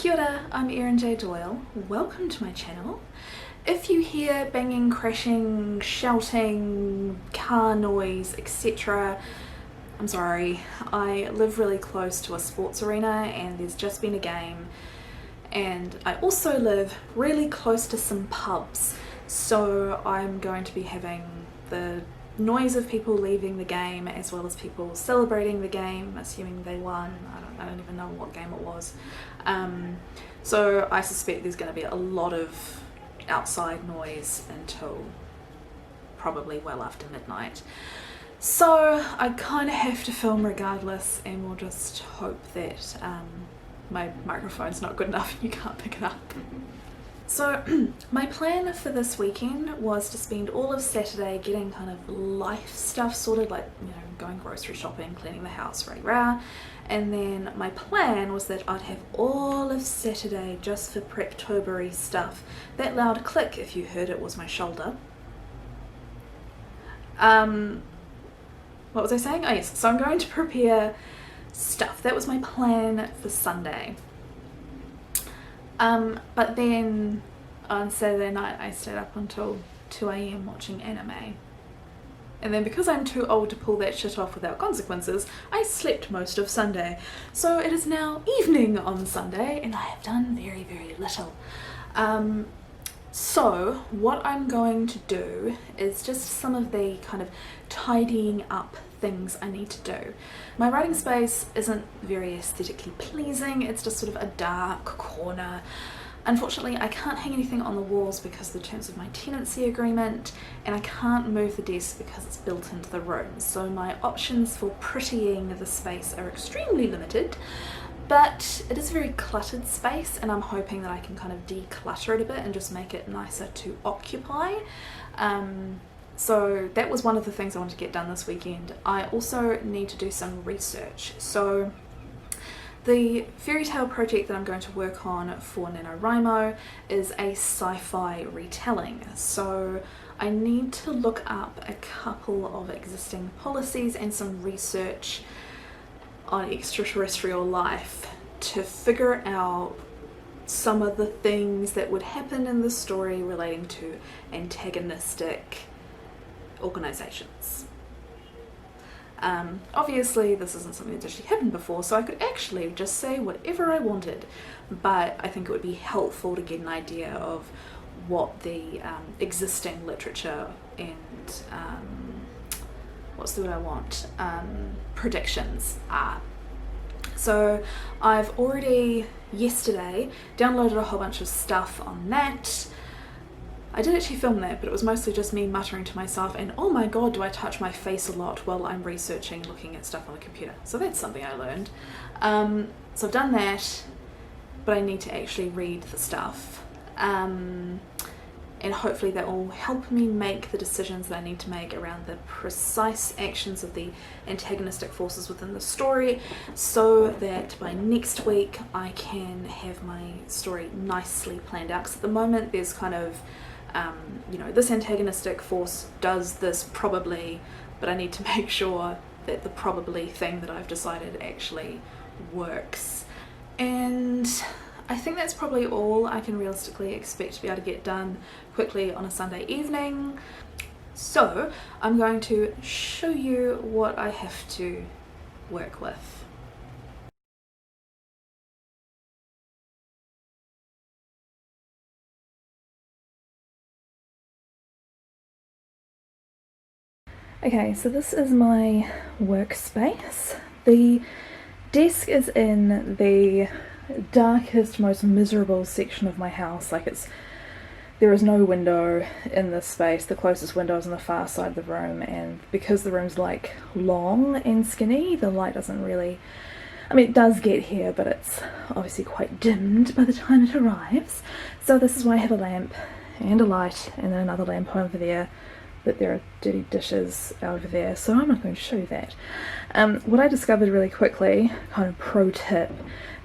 Kia ora, I'm Erin J. Doyle. Welcome to my channel. If you hear banging, crashing, shouting, car noise, etc., I'm sorry. I live really close to a sports arena and there's just been a game, and I also live really close to some pubs, so I'm going to be having the noise of people leaving the game as well as people celebrating the game, assuming they won. I don't even know what game it was. So I suspect there's going to be a lot of outside noise until probably well after midnight. So I kind of have to film regardless, and we'll just hope that my microphone's not good enough and you can't pick it up. So my plan for this weekend was to spend all of Saturday getting kind of life stuff sorted, like, you know, going grocery shopping, cleaning the house, rah. And then my plan was that I'd have all of Saturday just for Preptober-y stuff. That loud click, if you heard it, was my shoulder. What was I saying? Oh yes, so I'm going to prepare stuff. That was my plan for Sunday. But then on Saturday night I stayed up until 2 AM watching anime. And then because I'm too old to pull that shit off without consequences, I slept most of Sunday. So it is now evening on Sunday and I have done very, very little. So what I'm going to do is just some of the kind of tidying up things I need to do. My writing space isn't very aesthetically pleasing, it's just sort of a dark corner. Unfortunately, I can't hang anything on the walls because of the terms of my tenancy agreement, and I can't move the desk because it's built into the room. So my options for prettying the space are extremely limited, but it is a very cluttered space and I'm hoping that I can kind of declutter it a bit and just make it nicer to occupy. So that was one of the things I wanted to get done this weekend. I also need to do some research. So the fairy tale project that I'm going to work on for NaNoWriMo is a sci-fi retelling. So I need to look up a couple of existing policies and some research on extraterrestrial life to figure out some of the things that would happen in the story relating to antagonistic organizations. Obviously this isn't something that's actually happened before, so I could actually just say whatever I wanted, but I think it would be helpful to get an idea of what the existing literature and what's the word I want, predictions are. So I've already yesterday downloaded a whole bunch of stuff on that. I did actually film that, but it was mostly just me muttering to myself and oh my god, do I touch my face a lot while I'm researching, looking at stuff on the computer. So that's something I learned. So I've done that, but I need to actually read the stuff. And hopefully that will help me make the decisions that I need to make around the precise actions of the antagonistic forces within the story, so that by next week I can have my story nicely planned out. Because at the moment there's kind of you know, this antagonistic force does this probably, but I need to make sure that the probably thing that I've decided actually works. And I think that's probably all I can realistically expect to be able to get done quickly on a Sunday evening. So I'm going to show you what I have to work with. Okay, so this is my workspace. The desk is in the darkest, most miserable section of my house. Like, there is no window in this space. The closest window is on the far side of the room, and because the room's like long and skinny, the light doesn't really, I mean, it does get here, but it's obviously quite dimmed by the time it arrives. So this is why I have a lamp and a light and then another lamp over there, but there are dirty dishes over there, so I'm not going to show you that. What I discovered really quickly, kind of pro tip,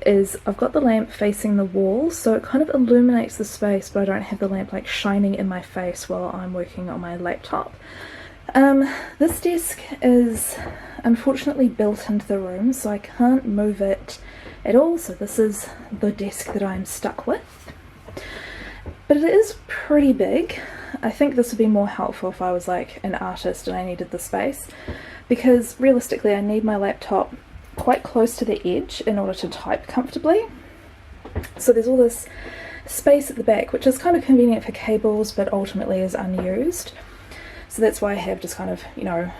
is I've got the lamp facing the wall, so it kind of illuminates the space, but I don't have the lamp like shining in my face while I'm working on my laptop. This desk is unfortunately built into the room, so I can't move it at all, so this is the desk that I'm stuck with. But it is pretty big. I think this would be more helpful if I was like an artist and I needed the space, because realistically I need my laptop quite close to the edge in order to type comfortably. So there's all this space at the back, which is kind of convenient for cables but ultimately is unused. So that's why I have just kind of, you know,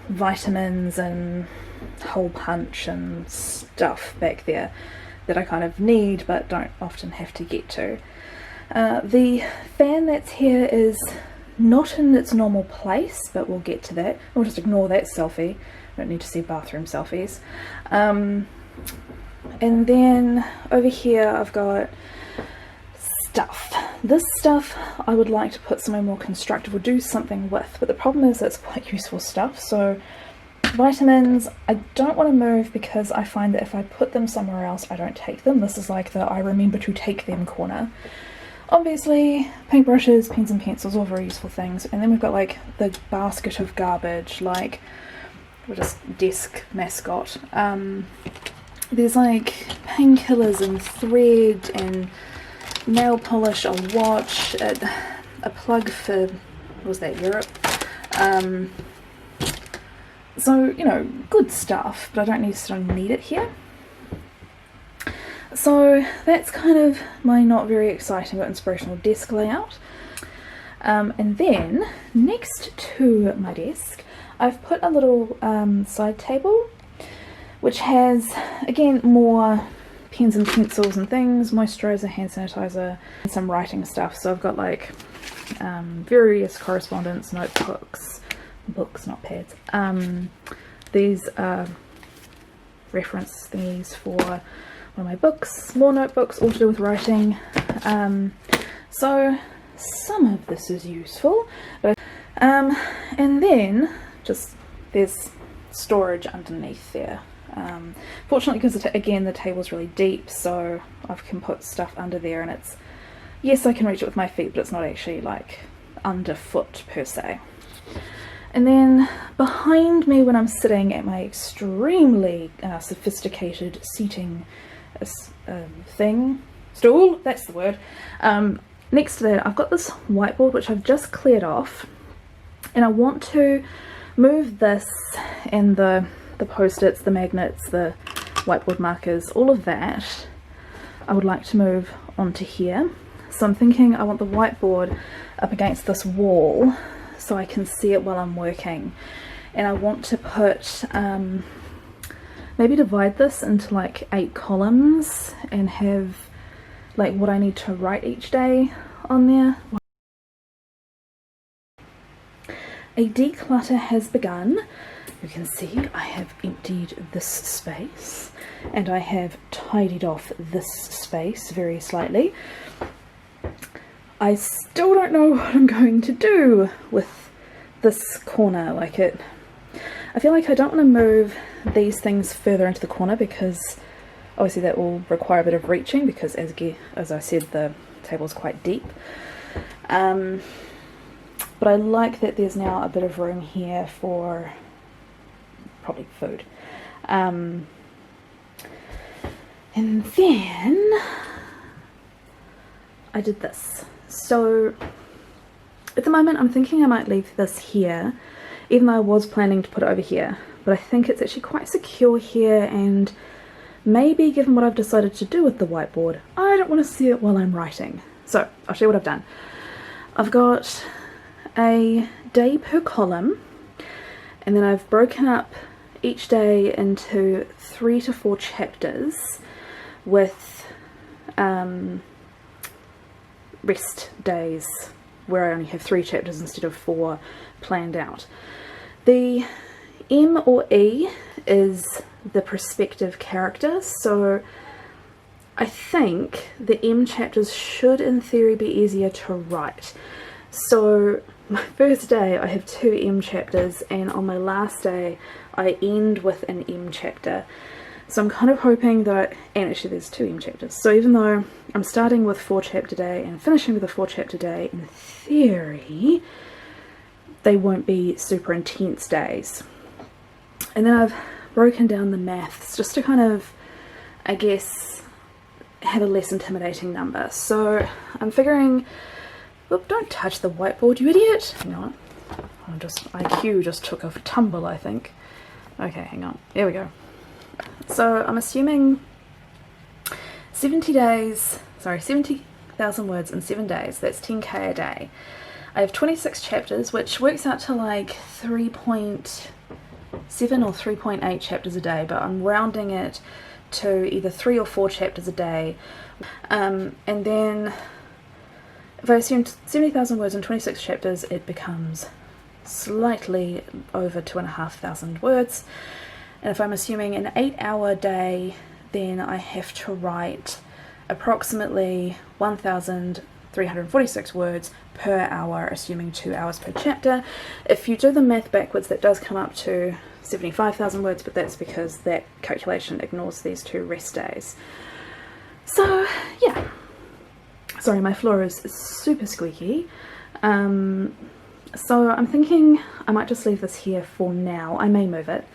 vitamins and hole punch and stuff back there that I kind of need but don't often have to get to. The fan that's here is not in its normal place, but we'll get to that. We'll just ignore that selfie. I don't need to see bathroom selfies. And then over here I've got stuff. This stuff I would like to put somewhere more constructive or do something with, but the problem is it's quite useful stuff. So vitamins, I don't want to move because I find that if I put them somewhere else I don't take them. This is like the I remember to take them corner. Obviously paintbrushes, pens and pencils, all very useful things. And then we've got like the basket of garbage, like we're just desk mascot. There's like painkillers and thread and nail polish, a watch, a plug for, what was that, Europe? So, you know, good stuff, but I don't necessarily need it here. So that's kind of my not very exciting but inspirational desk layout. And then next to my desk I've put a little side table which has, again, more pens and pencils and things, moisturizer, hand sanitizer, and some writing stuff. So I've got like various correspondence, notebooks, books, not pads. These are reference thingies for one of my books, more notebooks, all to do with writing. So some of this is useful, but and then just there's storage underneath there. Fortunately, because again the table's really deep, so I can put stuff under there, and it's, yes, I can reach it with my feet, but it's not actually like underfoot per se. And then behind me, when I'm sitting at my extremely sophisticated seating stool, that's the word, next to that I've got this whiteboard which I've just cleared off, and I want to move this and the post-its, the magnets, the whiteboard markers, all of that I would like to move onto here. So I'm thinking I want the whiteboard up against this wall so I can see it while I'm working, and I want to put maybe divide this into like 8 columns and have like what I need to write each day on there. A declutter has begun. You can see I have emptied this space and I have tidied off this space very slightly. I still don't know what I'm going to do with this corner. Like I feel like I don't want to move these things further into the corner because obviously that will require a bit of reaching, because as I said, the table's quite deep. But I like that there's now a bit of room here for probably food. And then I did this. So at the moment I'm thinking I might leave this here, even though I was planning to put it over here, but I think it's actually quite secure here, and maybe given what I've decided to do with the whiteboard, I don't want to see it while I'm writing. So I'll show you what I've done. I've got a day per column, and then I've broken up each day into 3 to 4 chapters with rest days where I only have 3 chapters instead of 4 planned out. The M or E is the perspective character, so I think the M chapters should in theory be easier to write. So my first day I have 2 M chapters, and on my last day I end with an M chapter. So I'm kind of hoping that, and actually there's 2 M chapters, so even though I'm starting with 4 chapter day and finishing with a 4 chapter day, in theory they won't be super intense days. And then I've broken down the maths just to kind of I guess, have a less intimidating number. So I'm figuring, look, don't touch the whiteboard, you idiot. Hang on. IQ just took a tumble, I think. Okay, hang on. There we go. So I'm assuming 70,000 words in 7 days. That's 10k a day. I have 26 chapters, which works out to like 3.7 or 3.8 chapters a day, but I'm rounding it to either 3 or 4 chapters a day. And then if I assume 70,000 words in 26 chapters, it becomes slightly over 2,500 words. And if I'm assuming an 8-hour day, then I have to write approximately 1,346 words per hour, assuming 2 hours per chapter. If you do the math backwards, that does come up to 75,000 words, but that's because that calculation ignores these 2 rest days. So yeah, sorry, my floor is super squeaky. So I'm thinking I might just leave this here for now. I may move it.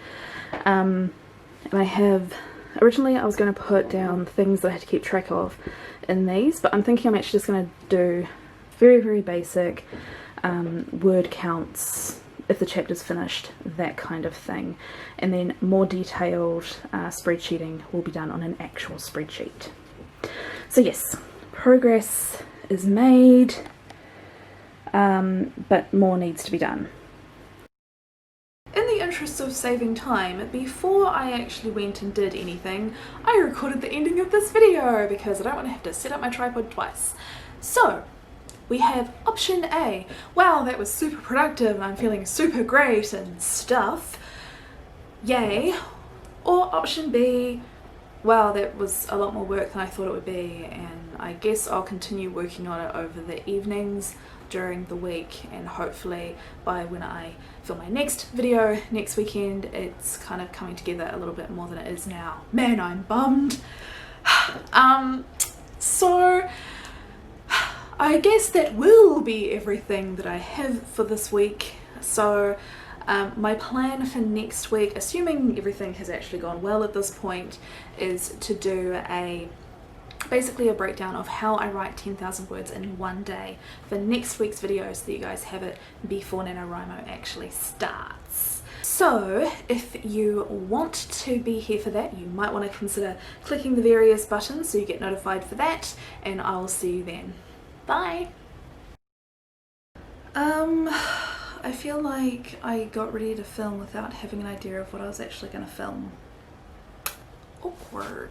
And I have, originally I was going to put down things that I had to keep track of in these, but I'm thinking I'm actually just going to do very basic word counts if the chapter's finished, that kind of thing. And then more detailed spreadsheeting will be done on an actual spreadsheet. So yes, progress is made, but more needs to be done. In the interest of saving time, before I actually went and did anything, I recorded the ending of this video because I don't want to have to set up my tripod twice. So we have option A. Wow, that was super productive and I'm feeling super great and stuff. Yay. Or option B. Wow, that was a lot more work than I thought it would be, and I guess I'll continue working on it over the evenings during the week, and hopefully by when I film my next video next weekend it's kind of coming together a little bit more than it is now. Man, I'm bummed. So I guess that will be everything that I have for this week. So my plan for next week, assuming everything has actually gone well at this point, is to do basically a breakdown of how I write 10,000 words in one day for next week's video, so that you guys have it before NaNoWriMo actually starts. So if you want to be here for that, you might want to consider clicking the various buttons so you get notified for that, and I'll see you then. Bye! I feel like I got ready to film without having an idea of what I was actually going to film. Awkward.